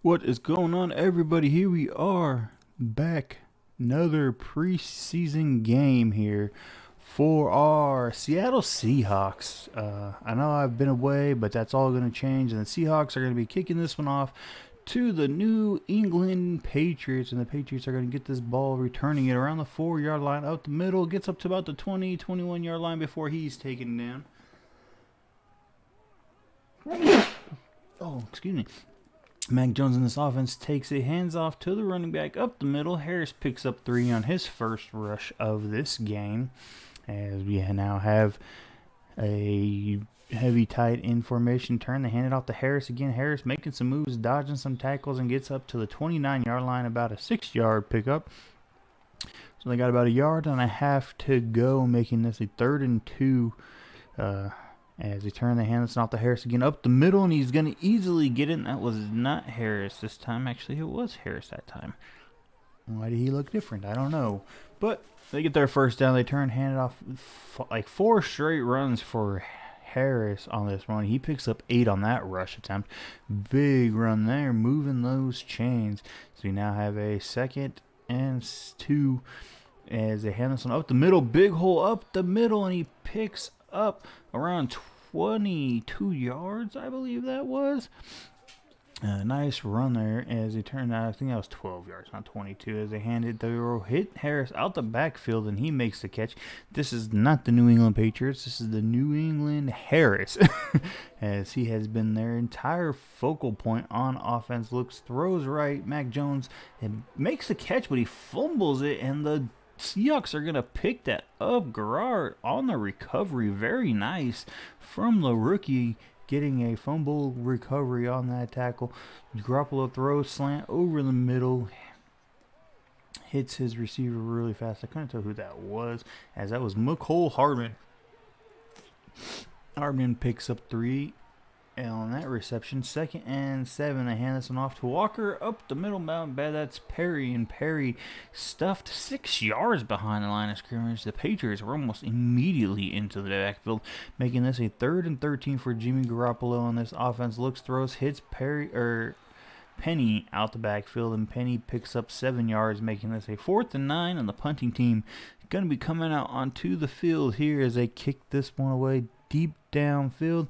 What is going on, everybody? Here we are back. Another preseason game here for our Seattle Seahawks. I know I've been away, but that's all going to change. And the Seahawks are going to be kicking this one off to the New England Patriots. And the Patriots are going to get this ball, returning it around the 4-yard line, out the middle. Gets up to about the 20, 21-yard line before he's taken down. Oh, excuse me. Mac Jones in this offense takes it, hands off to the running back up the middle. Harris picks up 3 on his first rush of this game, as we now have a heavy tight end formation turn. They hand it off to Harris again. Harris making some moves, dodging some tackles, and gets up to the 29-yard line, about a 6-yard pickup. So they got about 1.5 yards to go, making this a 3rd and 2. As they turn the hands off to Harris again up the middle, and he's going to easily get it. That was not Harris this time. Actually, it was Harris that time. Why did he look different? I don't know. But they get their first down. They hand it off like 4 straight runs for Harris on this one. He picks up 8 on that rush attempt. Big run there, moving those chains. So we now have a 2nd and 2 as they hand this one up the middle. Big hole up the middle, and he picks up around 22 yards, I believe that was. Nice run there as he turned out. I think that was 12 yards, not 22. As they handed hit Harris out the backfield, and he makes the catch. This is not the New England Patriots. This is the New England Harris, as he has been their entire focal point on offense. Looks, throws right. Mac Jones and makes the catch, but he fumbles it, and the Seahawks are going to pick that up. Garrard on the recovery. Very nice from the rookie, getting a fumble recovery on that tackle. Garoppolo throws slant over the middle. Hits his receiver really fast. I couldn't tell who that was, as that was McCole Hardman. Hardman picks up 3. And on that reception, 2nd and 7, they hand this one off to Walker up the middle mountain bad. That's Perry, and Perry stuffed 6 yards behind the line of scrimmage. The Patriots were almost immediately into the backfield, making this a 3rd and 13 for Jimmy Garoppolo on this offense. Looks, throws, hits Penny out the backfield, and Penny picks up 7 yards, making this a 4th and 9. And the punting team going to be coming out onto the field here as they kick this one away deep downfield.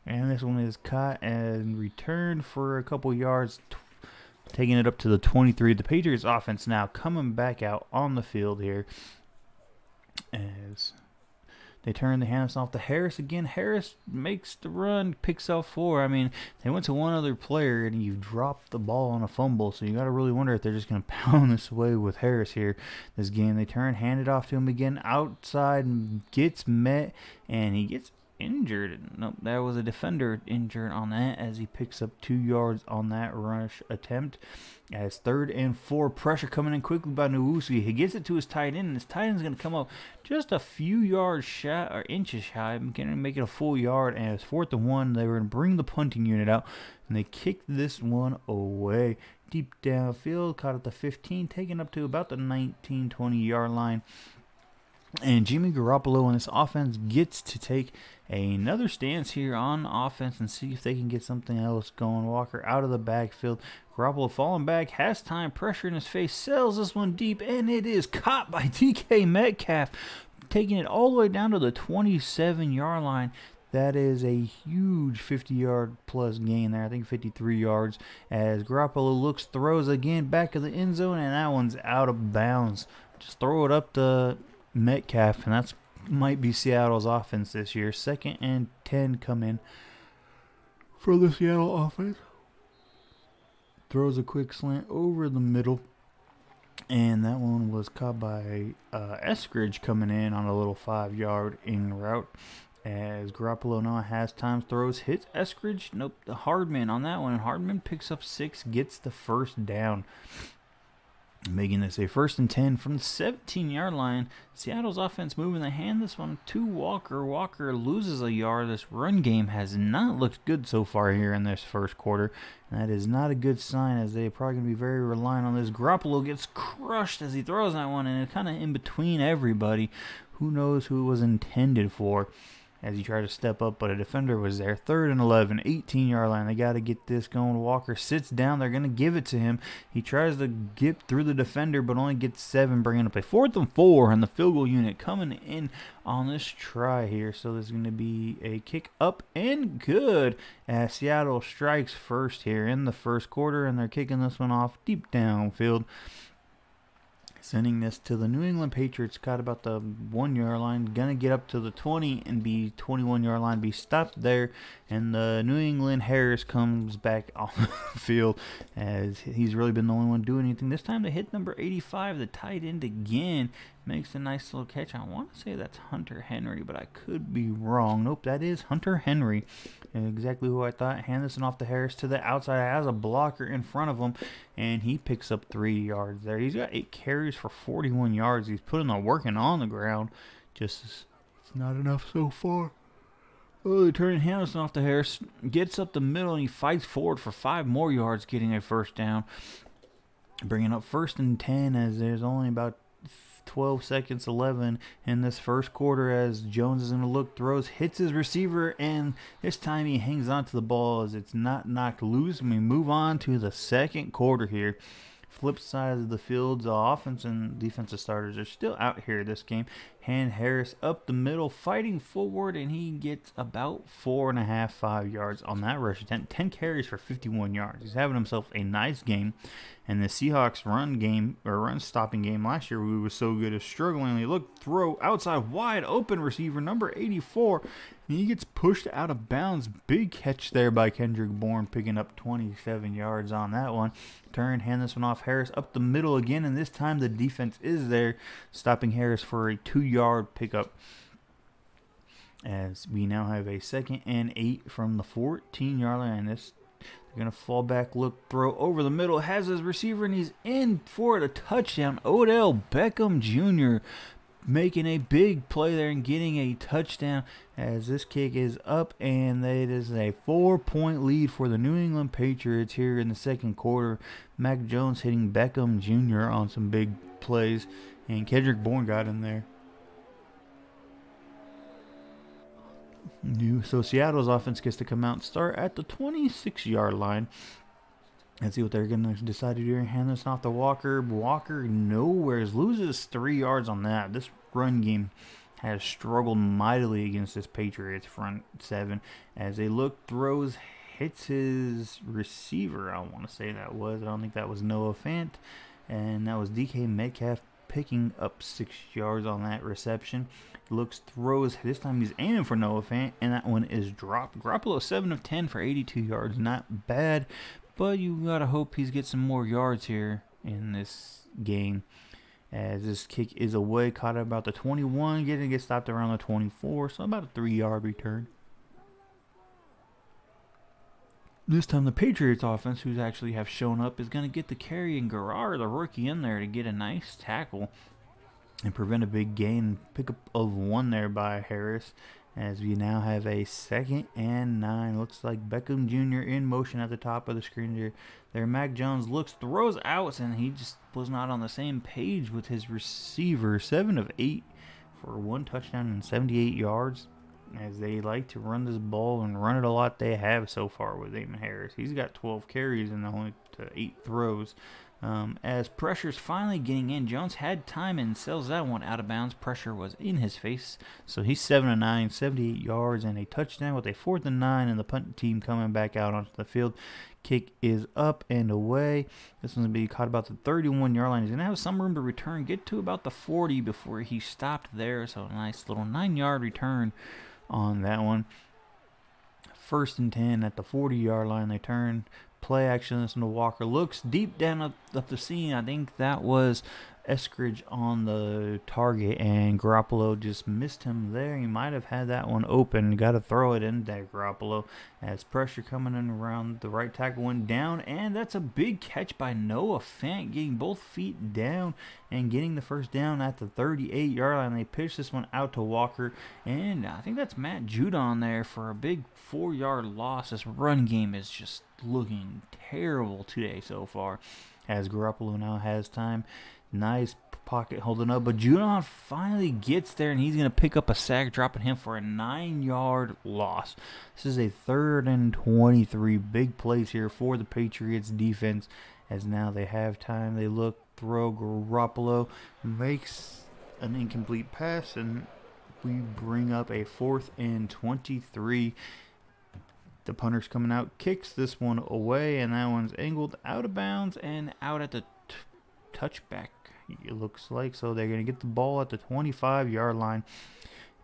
And this one is caught and returned for a couple yards, taking it up to the 23. The Patriots offense now coming back out on the field here as they turn the hands off to Harris again. Harris makes the run, picks out 4. I mean, they went to one other player, and you dropped the ball on a fumble, so you got to really wonder if they're just going to pound this away with Harris here this game. They hand it off to him again outside, and gets met, and he gets injured. Nope, there was a defender injured on that, as he picks up 2 yards on that rush attempt. As 3rd and 4, pressure coming in quickly by Nwosu. He gets it to his tight end, and his tight end is going to come up just a few yards shy, or inches shy, going to make it a full yard. And it's 4th and 1. They were going to bring the punting unit out, and they kicked this one away deep downfield, caught at the 15, taken up to about the 19, 20-yard line. And Jimmy Garoppolo and this offense gets to take another stance here on offense and see if they can get something else going. Walker out of the backfield. Garoppolo falling back, has time, pressure in his face, sails this one deep, and it is caught by DK Metcalf, taking it all the way down to the 27-yard line. That is a huge 50-yard plus gain there. I think 53 yards, as Garoppolo looks, throws again back of the end zone, and that one's out of bounds. Just throw it up to Metcalf, and that's might be Seattle's offense this year. 2nd and 10 come in for the Seattle offense. Throws a quick slant over the middle, and that one was caught by Eskridge coming in on a little 5-yard in route. As Garoppolo now has time, throws, hits Eskridge. Nope, the Hardman on that one. Hardman picks up 6, gets the first down, making this a 1st and 10 from the 17-yard line. Seattle's offense moving. They hand this one to Walker. Walker loses a yard. This run game has not looked good so far here in this first quarter, and that is not a good sign, as they're probably going to be very reliant on this. Garoppolo gets crushed as he throws that one, and it's kind of in between everybody. Who knows who it was intended for. as he tried to step up, but a defender was there. 3rd and 11, 18-yard line. They got to get this going. Walker sits down. They're going to give it to him. He tries to get through the defender, but only gets 7, bringing up a 4th and 4, and the field goal unit coming in on this try here. So there's going to be a kick up and good as Seattle strikes first here in the first quarter, and they're kicking this one off deep downfield, sending this to the New England Patriots. Got about the 1-yard line. Gonna get up to the 20 and be 21-yard line. Be stopped there. And the New England Harris comes back on the field as he's really been the only one doing anything. This time they hit number 85, the tight end again. Makes a nice little catch. I want to say that's Hunter Henry, but I could be wrong. Nope, that is Hunter Henry. Exactly who I thought. Hand this one off to Harris to the outside. Has a blocker in front of him, and he picks up 3 yards there. He's got 8 carries for 41 yards. He's putting the working on the ground. Just it's not enough so far. Oh, they turn Henderson off to Harris. Gets up the middle, and he fights forward for 5 more yards, getting a first down. Bringing up 1st and 10 as there's only about 12 seconds, 11 in this first quarter as Jones is going to look, throws, hits his receiver, and this time he hangs on to the ball as it's not knocked loose. And we move on to the second quarter here. Flip side of the field, the offense and defensive starters are still out here this game. Hand Harris up the middle, fighting forward, and he gets about 4.5, 5 yards on that rush attempt. 10 carries for 51 yards. He's having himself a nice game. And the Seahawks run stopping game last year, we were so good at struggling. They look, throw outside, wide open receiver number 84, and he gets pushed out of bounds. Big catch there by Kendrick Bourne, picking up 27 yards on that one. Hand this one off. Harris up the middle again, and this time the defense is there, stopping Harris for a 2-yard pickup. As we now have a 2nd and 8 from the 14-yard line. They're going to fall back, look, throw over the middle, has his receiver, and he's in for the touchdown. Odell Beckham Jr. making a big play there and getting a touchdown as this kick is up, and it is a 4-point lead for the New England Patriots here in the second quarter. Mac Jones hitting Beckham Jr. on some big plays, and Kendrick Bourne got in there. So Seattle's offense gets to come out and start at the 26-yard line. Let's see what they're going to decide to do here. Hand this off to Walker. Walker nowhere, loses 3 yards on that. This run game has struggled mightily against this Patriots front 7. As they look, throws, hits his receiver. I want to say that was. I don't think that was Noah Fant. And that was DK Metcalf picking up 6 yards on that reception. Looks, throws. This time he's aiming for Noah Fant, and that one is dropped. Garoppolo 7 of 10 for 82 yards. Not bad, but you got to hope he's get some more yards here in this game. As this kick is away, caught at about the 21, get stopped around the 24, so about a 3-yard return. This time the Patriots offense, who's actually have shown up, is going to get the carry, and Garrard, the rookie, in there to get a nice tackle and prevent a big gain. Pickup of 1 there by Harris. As we now have a 2nd and 9. Looks like Beckham Jr. in motion at the top of the screen here. There, Mac Jones looks, throws out, and he just was not on the same page with his receiver. 7 of 8 for 1 touchdown and 78 yards. As they like to run this ball and run it a lot, they have so far with Damon Harris. He's got 12 carries and only 8 throws. As pressure's finally getting in, Jones had time and sells that one out of bounds. Pressure was in his face, so he's 7 of 9, 78 yards and a touchdown with a 4th and 9, and the punt team coming back out onto the field. Kick is up and away. This one's going to be caught about the 31-yard line. He's going to have some room to return, get to about the 40 before he stopped there, so a nice little 9-yard return on that one. 1st and 10 at the 40-yard line. They turn. Play action. This one, Walker looks deep down up the seam. I think that was Eskridge on the target, and Garoppolo just missed him there. He might have had that one open. Got to throw it in there, Garoppolo. As pressure coming in around the right tackle, went down, and that's a big catch by Noah Fant, getting both feet down and getting the first down at the 38-yard line. They pitch this one out to Walker, and I think that's Matt Judon there for a big 4-yard loss. This run game is just looking terrible today so far, as Garoppolo now has time. Nice pocket holding up, but Judon finally gets there, and he's going to pick up a sack, dropping him for a 9-yard loss. This is a 3rd and 23. Big plays here for the Patriots defense, as now they have time. They look, throw, Garoppolo makes an incomplete pass, and we bring up a 4th and 23. The punter's coming out, kicks this one away, and that one's angled out of bounds and out at the touchback, it looks like. So they're going to get the ball at the 25-yard line.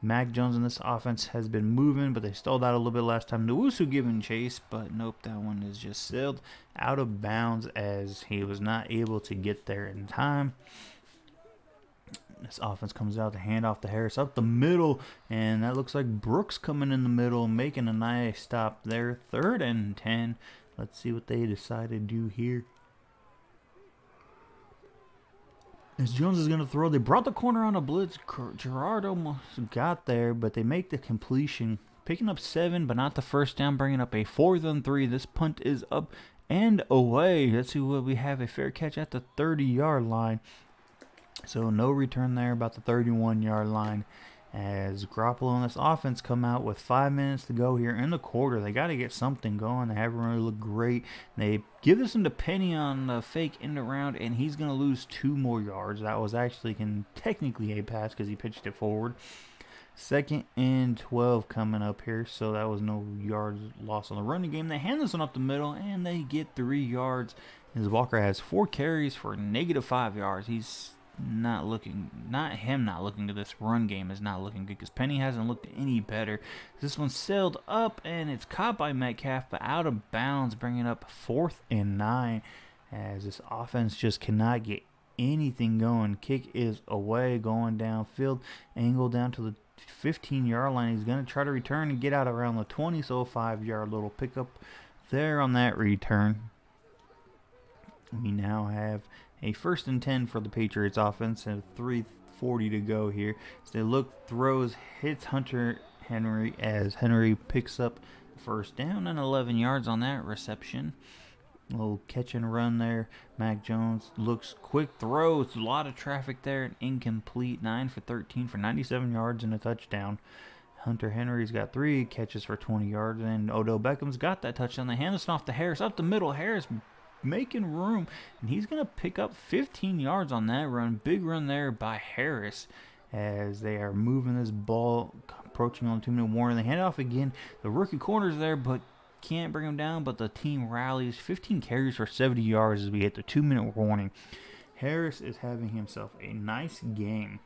Mac Jones in this offense has been moving, but they stalled out a little bit last time. Nwosu giving chase, but nope, that one is just sailed out of bounds as he was not able to get there in time. This offense comes out to hand off to Harris up the middle, and that looks like Brooks coming in the middle, making a nice stop there. 3rd and 10. Let's see what they decide to do here. As Jones is going to throw, they brought the corner on a blitz. Gerard almost got there, but they make the completion. Picking up 7, but not the first down, bringing up a 4th and 3. This punt is up and away. Let's see what we have. A fair catch at the 30-yard line. So no return there, about the 31-yard line. As Garoppolo and this offense come out with 5 minutes to go here in the quarter. They got to get something going. They haven't really looked great. They give this one to Penny on the fake end around, and he's going to lose 2 more yards. That was actually technically a pass because he pitched it forward. 2nd and 12 coming up here, so that was no yards lost on the running game. They hand this one up the middle, and they get 3 yards. As Walker has 4 carries for -5 yards. He's not looking to this run game is not looking good because Penny hasn't looked any better. This one sailed up, and it's caught by Metcalf, but out of bounds, bringing up 4th and 9 as this offense just cannot get anything going. Kick is away, going downfield, angle down to the 15-yard line. He's going to try to return and get out around the 20, so a 5-yard little pickup there on that return. We now have a 1st and 10 for the Patriots offense and 3:40 to go here. So they look, throws, hits Hunter Henry as Henry picks up the first down and 11 yards on that reception. A little catch and run there. Mac Jones looks, quick throws, a lot of traffic there, and incomplete. 9 for 13 for 97 yards and a touchdown. Hunter Henry's got 3 catches for 20 yards, and Odell Beckham's got that touchdown. They hand this off to Harris up the middle. Harris making room, and he's going to pick up 15 yards on that run. Big run there by Harris as they are moving this ball, approaching on the 2-minute warning. They hand it off again. The rookie corner's there, but can't bring him down, but the team rallies. 15 carries for 70 yards as we hit the 2-minute warning. Harris is having himself a nice game.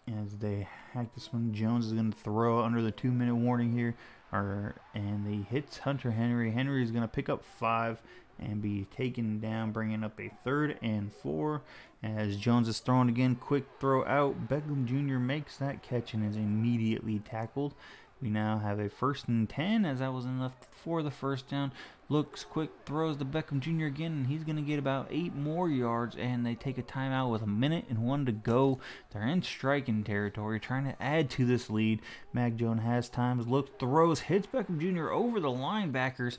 As they hack this one, Jones is going to throw under the 2-minute warning here. And he hits Hunter Henry. Henry is going to pick up 5 and be taken down, bringing up a 3rd and 4. As Jones is throwing again, quick throw out. Beckham Jr. makes that catch and is immediately tackled. We now have a 1st and 10, as that was enough for the first down. Looks, quick, throws to Beckham Jr. again, and he's going to get about 8 more yards, and they take a timeout with 1:01 to go. They're in striking territory, trying to add to this lead. Mac Jones has times, looks, throws, hits Beckham Jr. over the linebackers,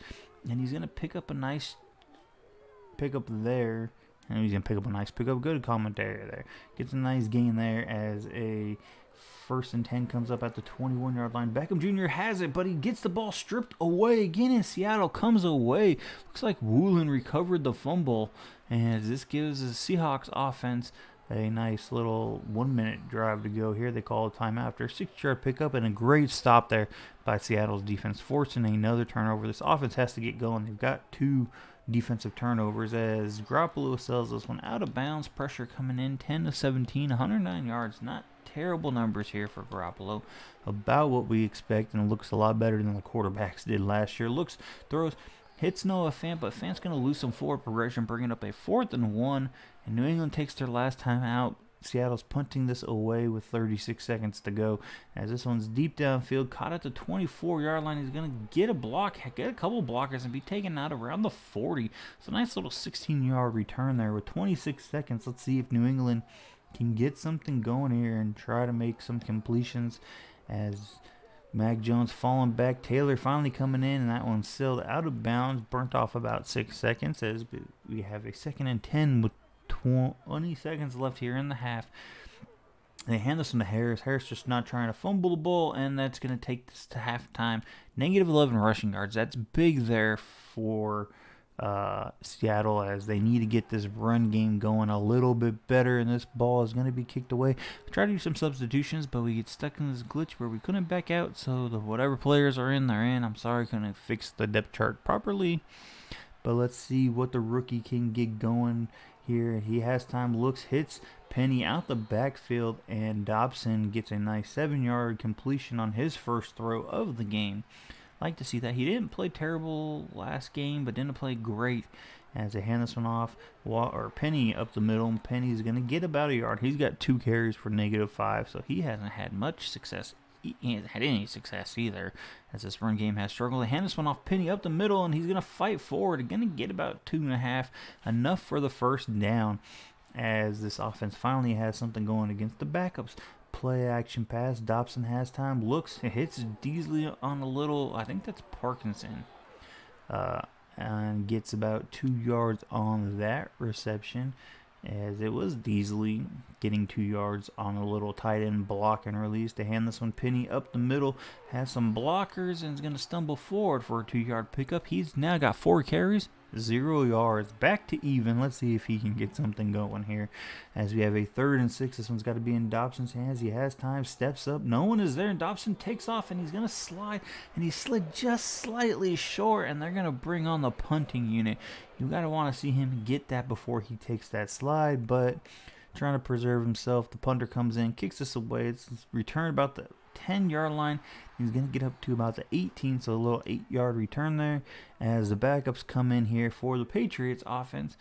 and he's going to pick up a nice pickup there. And he's going to pick up a nice pickup. Good commentary there. Gets a nice gain there as a 1st and 10 comes up at the 21-yard line. Beckham Jr. has it, but he gets the ball stripped away again, and Seattle comes away. Looks like Woolen recovered the fumble, and this gives the Seahawks offense a nice little 1-minute drive to go here. They call a timeout after a 6-yard pickup, and a great stop there by Seattle's defense, forcing another turnover. This offense has to get going. They've got 2 defensive turnovers as Garoppolo sells this one out of bounds. Pressure coming in, 10-17, 109 yards. Not terrible numbers here for Garoppolo. About what we expect, and it looks a lot better than the quarterbacks did last year. Looks, throws, hits Noah Fant, but Fant's going to lose some forward progression, bringing up a 4th and 1. And New England takes their last time out. Seattle's punting this away with 36 seconds to go. As this one's deep downfield, caught at the 24-yard line. He's going to get a block, get a couple blockers, and be taken out around the 40. It's a nice little 16-yard return there with 26 seconds. Let's see if New England can get something going here and try to make some completions. As Mac Jones falling back, Taylor finally coming in, and that one's sailed out of bounds, burnt off about 6 seconds as we have a 2nd and 10 with 20 seconds left here in the half. They hand this one to Harris. Harris just not trying to fumble the ball, and that's going to take this to halftime. Negative 11 rushing yards. That's big there for Seattle, as they need to get this run game going a little bit better, and this ball is going to be kicked away. We try to do some substitutions, but we get stuck in this glitch where we couldn't back out, so whatever players are in, they're in. I'm sorry, couldn't fix the depth chart properly, but let's see what the rookie can get going here. He has time, looks, hits Penny out the backfield, and Dobson gets a nice 7-yard completion on his first throw of the game. Like to see that. He didn't play terrible last game, but didn't play great, as they hand this one off. Penny up the middle, and Penny's going to get about a yard. He's got 2 carries for -5, so he hasn't had much success. He hasn't had any success either, as this run game has struggled. They hand this one off, Penny up the middle, and he's going to fight forward. Going to get about 2.5, enough for the first down, as this offense finally has something going against the backups. Play action pass. Dobson has time, looks, hits Deasley on a little, I think that's Parkinson, and gets about 2 yards on that reception, as it was Deasley getting 2 yards on a little tight end block and release. To hand this one, Penny up the middle, has some blockers, and is going to stumble forward for a 2-yard pickup. He's now got 4 carries, 0 yards, back to even. Let's see if he can get something going here, as we have a 3rd and 6. This one's got to be in Dobson's hands. He has time, steps up, no one is there, and Dobson takes off, and he's going to slide, and he slid just slightly short, and they're going to bring on the punting unit. You got to want to see him get that before he takes that slide, but trying to preserve himself. The punter comes in, kicks this away. It's returned about the 10-yard line. He's going to get up to about the 18, so a little 8-yard return there, as the backups come in here for the Patriots offense.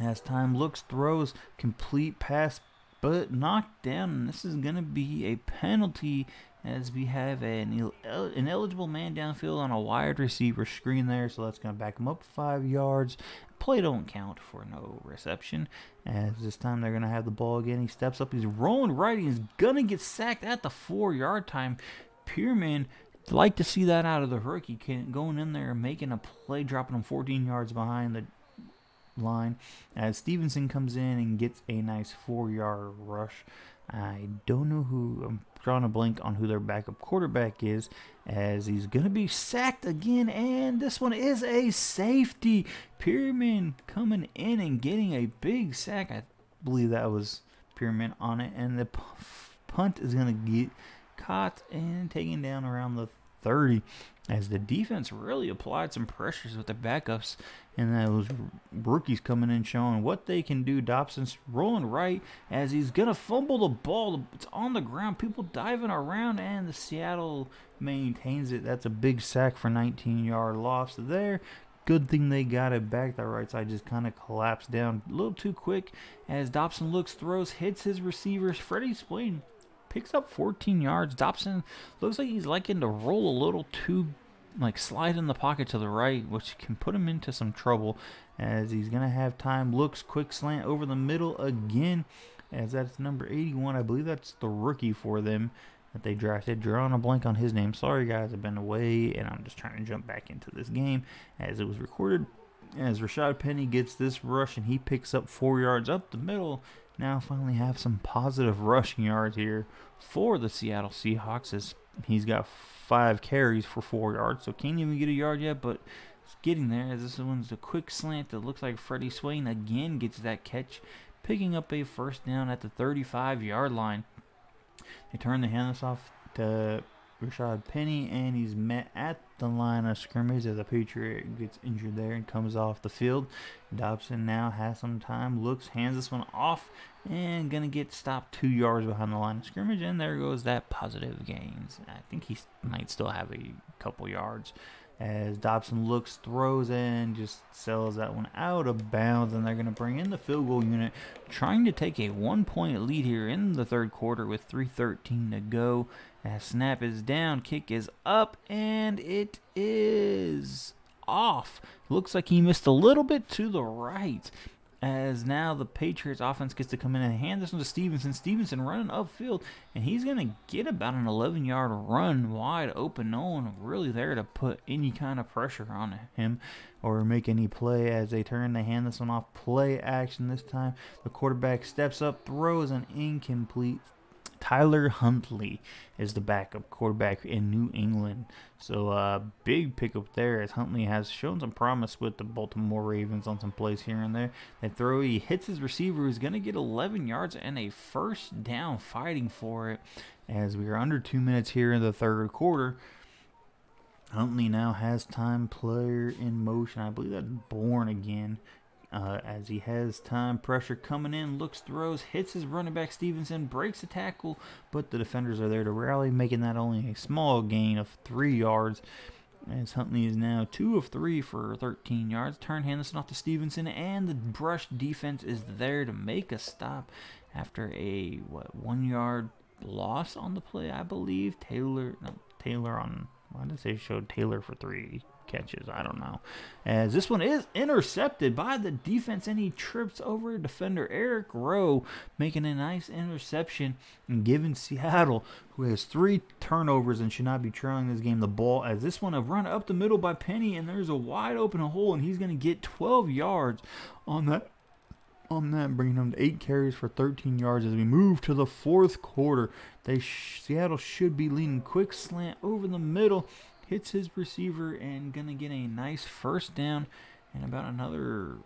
As time, looks, throws, complete pass, but knocked down, and this is going to be a penalty, as we have an ineligible man downfield on a wide receiver screen there, so that's going to back him up 5 yards. Play don't count for no reception, as this time they're going to have the ball again. He steps up, he's rolling right, he's going to get sacked at the 4-yard time. Pierman, like to see that out of the rookie, going in there and making a play, dropping him 14 yards behind the line, as Stevenson comes in and gets a nice 4-yard rush. I don't know who, I'm drawing a blank on who their backup quarterback is, as he's going to be sacked again, and this one is a safety. Pierman coming in and getting a big sack. I believe that was Pierman on it, and the punt is going to get caught and taken down around the 30, as the defense really applied some pressures with the backups, and those rookies coming in showing what they can do. Dobson's rolling right, as he's going to fumble the ball. It's on the ground, people diving around, and the Seattle maintains it. That's a big sack for 19-yard loss there. Good thing they got it back. That right side just kind of collapsed down a little too quick, as Dobson looks, throws, hits his receivers. Freddie Swain picks up 14 yards. Dobson looks like he's liking to roll a little too, slide in the pocket to the right, which can put him into some trouble, as he's going to have time. Looks, quick slant over the middle again, as that's number 81. I believe that's the rookie for them that they drafted. Drawing a blank on his name. Sorry, guys, I've been away, and I'm just trying to jump back into this game as it was recorded. As Rashad Penny gets this rush, and he picks up 4 yards up the middle. Now finally have some positive rushing yards here for the Seattle Seahawks, as he's got 5 carries for 4 yards, so can't even get a yard yet, but it's getting there, as this one's a quick slant that looks like Freddie Swain again gets that catch, picking up a first down at the 35-yard line. They turn the hands off to Rashad Penny, and he's met at the line of scrimmage as a Patriot gets injured there and comes off the field. Dobson now has some time, looks, hands this one off, and gonna get stopped 2 yards behind the line of scrimmage, and there goes that positive gains. I think he might still have a couple yards, as Dobson looks, throws, and just sells that one out of bounds, and they're going to bring in the field goal unit, trying to take a 1-point lead here in the third quarter with 3:13 to go. As snap is down, kick is up, and it is off. Looks like he missed a little bit to the right, as now the Patriots offense gets to come in and hand this one to Stevenson. Stevenson running upfield, and he's going to get about an 11-yard run wide open. No one really there to put any kind of pressure on him or make any play as they turn to hand this one off. Play action this time. The quarterback steps up, throws an incomplete. Tyler Huntley is the backup quarterback in New England. So big pickup there as Huntley has shown some promise with the Baltimore Ravens on some plays here and there. That throw, he hits his receiver, who's going to get 11 yards and a first down, fighting for it as we are under 2 minutes here in the third quarter. Huntley now has time, player in motion. I believe that's Born again. As he has time, pressure coming in, looks, throws, hits his running back Stevenson, breaks a tackle, but the defenders are there to rally, making that only a small gain of 3 yards. As Huntley is now 2 of 3 for 13 yards. Turn Henderson off to Stevenson, and the brush defense is there to make a stop after a 1 yard loss on the play, I believe. Taylor on. Why did they show Taylor for 3 catches? I don't know. As this one is intercepted by the defense, and he trips over defender Eric Rowe, making a nice interception and giving Seattle, who has 3 turnovers and should not be trailing this game, the ball. As this one, a run up the middle by Penny, and there's a wide open hole, and he's going to get 12 yards on that. Bringing him to 8 carries for 13 yards as we move to the fourth quarter. Seattle should be leading. Quick slant over the middle, hits his receiver, and gonna get a nice first down and about another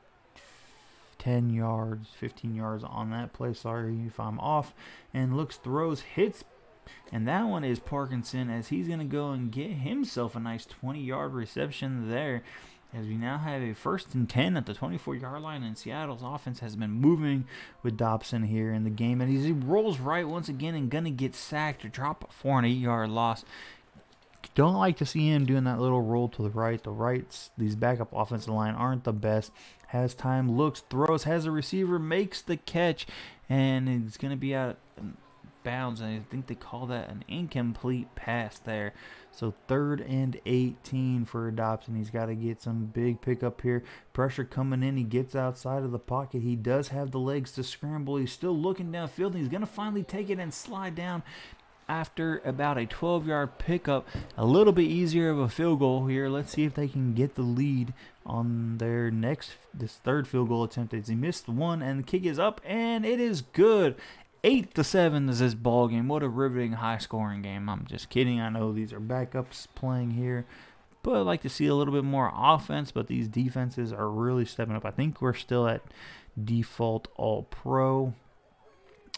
10 yards, 15 yards on that play. Sorry if I'm off. And looks, throws, hits, and that one is Parkinson as he's gonna go and get himself a nice 20-yard reception there. As we now have a 1st and 10 at the 24-yard line, and Seattle's offense has been moving with Dobson here in the game. And he rolls right once again and going to get sacked or drop for an 8-yard loss. Don't like to see him doing that little roll to the right. These backup offensive line aren't the best. Has time, looks, throws, has a receiver, makes the catch, and it's going to be out of bounds. And I think they call that an incomplete pass there. So 3rd and 18 for Dobson. He's got to get some big pickup here. Pressure coming in. He gets outside of the pocket. He does have the legs to scramble. He's still looking downfield, and he's going to finally take it and slide down after about a 12-yard pickup. A little bit easier of a field goal here. Let's see if they can get the lead on this third field goal attempt. As he missed one, and the kick is up, and it is good. 8-7 is this ball game. What a riveting, high-scoring game. I'm just kidding. I know these are backups playing here, but I'd like to see a little bit more offense, but these defenses are really stepping up. I think we're still at default all-pro.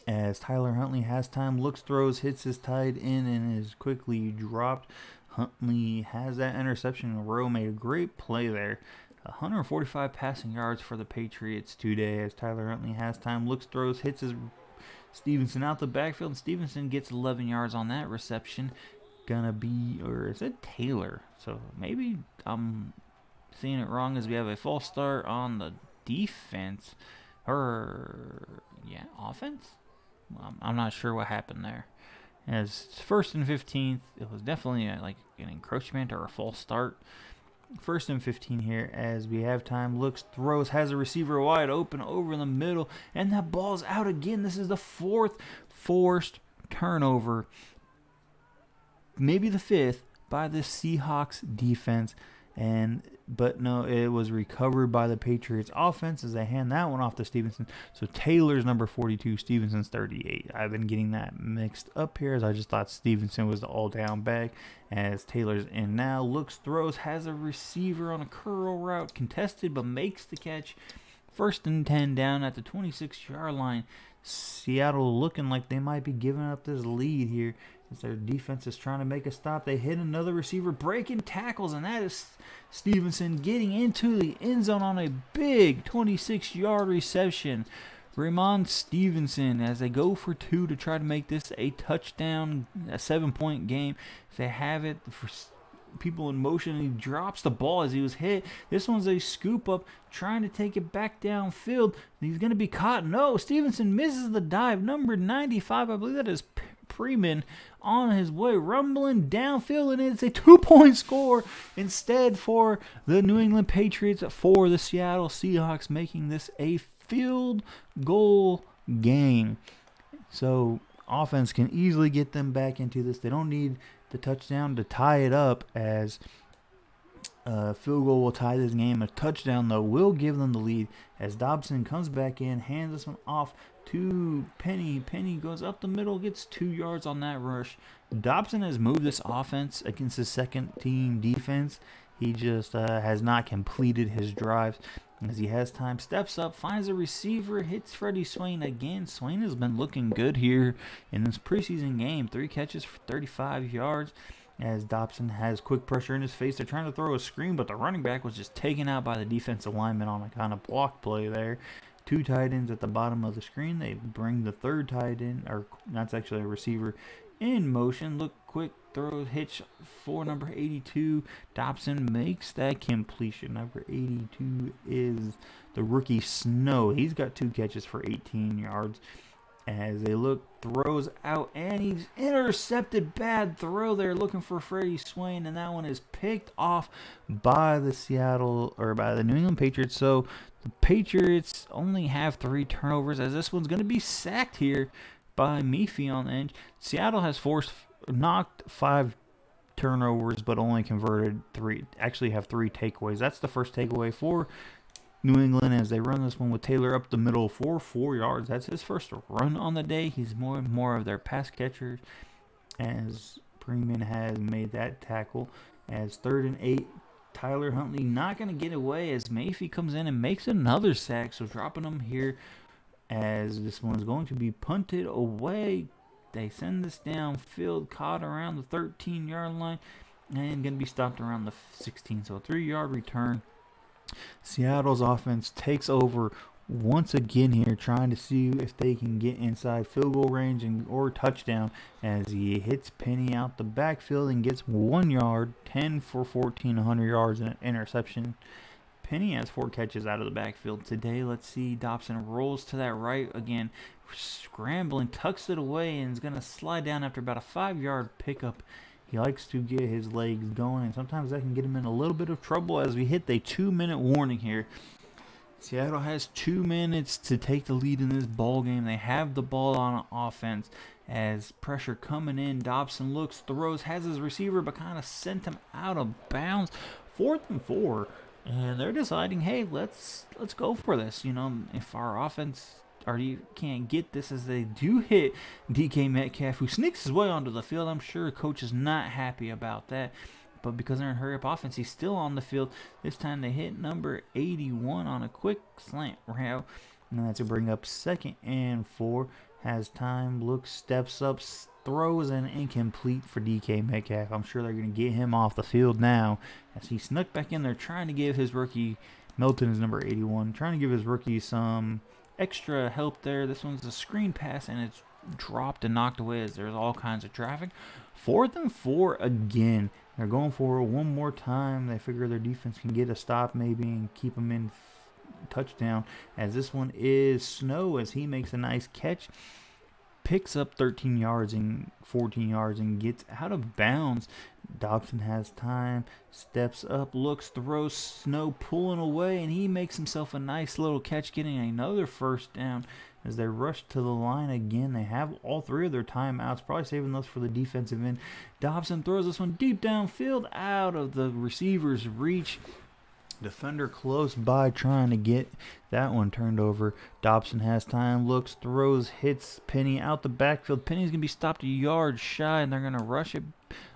As Tyler Huntley has time, looks, throws, hits his tight end, and is quickly dropped. Huntley has that interception. Rowe made a great play there. 145 passing yards for the Patriots today as Tyler Huntley has time, looks, throws, hits his Stevenson out the backfield. Stevenson gets 11 yards on that reception. Gonna be, or is it Taylor? So maybe I'm seeing it wrong as we have a false start on the defense. Offense? I'm not sure what happened there. As 1st and 15, it was definitely like an encroachment or a false start. 1st and 15 here as we have time, looks, throws, has a receiver wide open over the middle, and that ball's out again. This is the 4th forced turnover, maybe the 5th, by the Seahawks defense. But no, it was recovered by the Patriots offense as they hand that one off to Stevenson. So Taylor's number 42, Stevenson's 38. I've been getting that mixed up here as I just thought Stevenson was the all-down back. As Taylor's in now, looks, throws, has a receiver on a curl route, contested but makes the catch. 1st and 10 down at the 26-yard line. Seattle looking like they might be giving up this lead here as their defense is trying to make a stop. They hit another receiver, breaking tackles, and that is Stevenson getting into the end zone on a big 26-yard reception. Ramon Stevenson as they go for 2 to try to make this a touchdown, a 7-point game. If they have it for people in motion, he drops the ball as he was hit. This one's a scoop up, trying to take it back downfield. He's going to be caught. No, Stevenson misses the dive. Number 95, I believe that is Freeman, on his way, rumbling downfield, and it's a 2-point score instead for the New England Patriots for the Seattle Seahawks, making this a field goal game. So offense can easily get them back into this. They don't need the touchdown to tie it up, as field goal will tie this game. A touchdown, though, will give them the lead as Dobson comes back in, hands this one off to Penny. Penny goes up the middle, gets 2 yards on that rush. Dobson has moved this offense against his second-team defense. He just has not completed his drives. As he has time, steps up, finds a receiver, hits Freddie Swain again. Swain has been looking good here in this preseason game. 3 catches for 35 yards. As Dobson has quick pressure in his face. They're trying to throw a screen, but the running back was just taken out by the defensive lineman on a kind of block play there. 2 tight ends at the bottom of the screen. They bring the third tight end, or that's actually a receiver, in motion. Look quick, throw, hitch for number 82. Dobson makes that completion. Number 82 is the rookie Snow. He's got 2 catches for 18 yards. As they look, throws out, and he's intercepted. Bad throw there, looking for Freddie Swain, and that one is picked off by the New England Patriots. So the Patriots only have 3 turnovers, as this one's going to be sacked here by Meafy on the end. Seattle has knocked 5 turnovers, but only converted 3. Actually have 3 takeaways. That's the first takeaway for New England as they run this one with Taylor up the middle for 4 yards. That's his first run on the day. He's more and more of their pass catchers, as Freeman has made that tackle. As 3rd and 8, Tyler Huntley not going to get away as Mayfield comes in and makes another sack. So dropping them here as this one is going to be punted away. They send this downfield, caught around the 13-yard line, and going to be stopped around the 16. So a 3-yard return. Seattle's offense takes over once again here, trying to see if they can get inside field goal range or touchdown, as he hits Penny out the backfield and gets 1 yard, 10 for 14, 100 yards, and an interception. Penny has 4 catches out of the backfield today. Let's see, Dobson rolls to that right again, scrambling, tucks it away, and is going to slide down after about a 5-yard pickup. He likes to get his legs going, and sometimes that can get him in a little bit of trouble as we hit the 2-minute warning here. Seattle has 2 minutes to take the lead in this ball game. They have the ball on offense as pressure coming in. Dobson looks, throws, has his receiver, but kind of sent him out of bounds. 4th and 4, and they're deciding, hey, let's go for this. You know, if our offense you can't get this, as they do hit DK Metcalf, who sneaks his way onto the field. I'm sure coach is not happy about that, but because they're in hurry-up offense, he's still on the field. This time they hit number 81 on a quick slant route, and that's to bring up 2nd and 4. Has time, looks, steps up, throws, and incomplete for DK Metcalf. I'm sure they're going to get him off the field now, as he snuck back in there trying to give his rookie, Milton is number 81, trying to give his rookie some extra help there. This one's a screen pass, and it's dropped and knocked away as there's all kinds of traffic. 4th and 4 again. They're going for it one more time. They figure their defense can get a stop maybe and keep them in touchdown, as this one is Snow, as he makes a nice catch, picks up 13 yards and 14 yards and gets out of bounds. Dobson has time, steps up, looks, throws, Snow pulling away, and he makes himself a nice little catch, getting another first down as they rush to the line again. They have all 3 of their timeouts, probably saving those for the defensive end. Dobson throws this one deep downfield out of the receiver's reach. Defender close by trying to get that one turned over. Dobson has time, looks, throws, hits Penny out the backfield. Penny's going to be stopped a yard shy, and they're going to rush it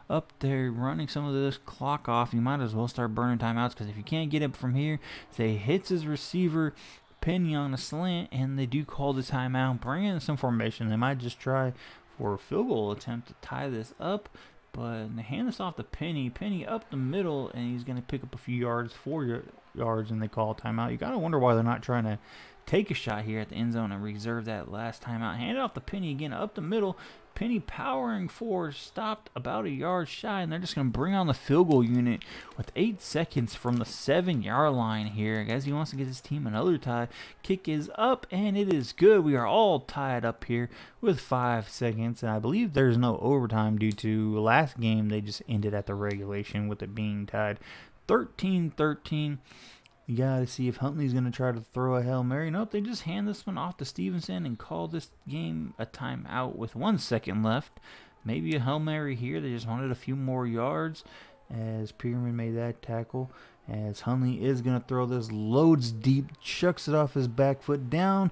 up there, running some of this clock off. You might as well start burning timeouts, because if you can't get it from here, say hits his receiver, Penny on a slant, and they do call the timeout, bring in some formation. They might just try for a field goal attempt to tie this up. But they hand this off to Penny. Penny up the middle, and he's going to pick up a few yards, 4 yards, and they call a timeout. You got to wonder why they're not trying to take a shot here at the end zone and reserve that last timeout. Hand it off to Penny again up the middle. Penny powering forward, stopped about a yard shy, and they're just going to bring on the field goal unit with 8 seconds from the 7-yard line here. As he wants to get his team another tie. Kick is up, and it is good. We are all tied up here with 5 seconds, and I believe there's no overtime due to last game. They just ended at the regulation with it being tied 13-13. You got to see if Huntley's going to try to throw a Hail Mary. Nope, they just hand this one off to Stevenson and call this game a timeout with 1 second left. Maybe a Hail Mary here. They just wanted a few more yards as Pearman made that tackle. As Huntley is going to throw this, loads deep, chucks it off his back foot down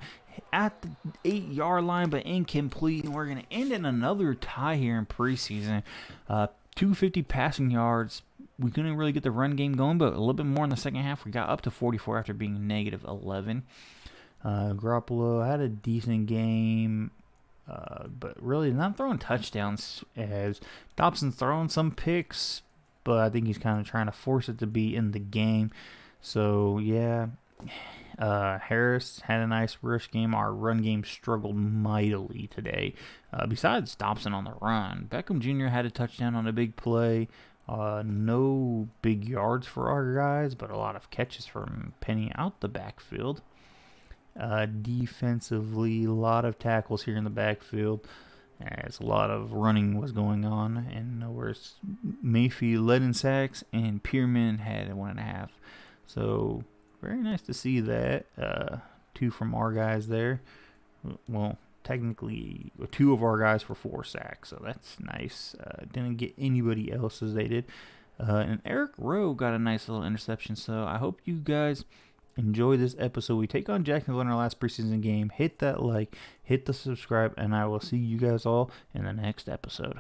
at the 8-yard line, but incomplete. And we're going to end in another tie here in preseason. 250 passing yards. We couldn't really get the run game going, but a little bit more in the second half. We got up to 44 after being negative 11. Garoppolo had a decent game, but really not throwing touchdowns, as Dobson's throwing some picks, but I think he's kind of trying to force it to be in the game. So, yeah, Harris had a nice rush game. Our run game struggled mightily today. Besides Dobson on the run, Beckham Jr. had a touchdown on a big play. No big yards for our guys, but a lot of catches from Penny out the backfield. Defensively, a lot of tackles here in the backfield, as a lot of running was going on. And whereas Mayfield led in sacks and Pearman had 1.5. So very nice to see that. 2 from our guys there. Well, technically 2 of our guys for 4 sacks, so that's nice. Didn't get anybody else as they did. And Eric Rowe got a nice little interception, so I hope you guys enjoy this episode. We take on Jacksonville in our last preseason game. Hit that like, hit the subscribe, and I will see you guys all in the next episode.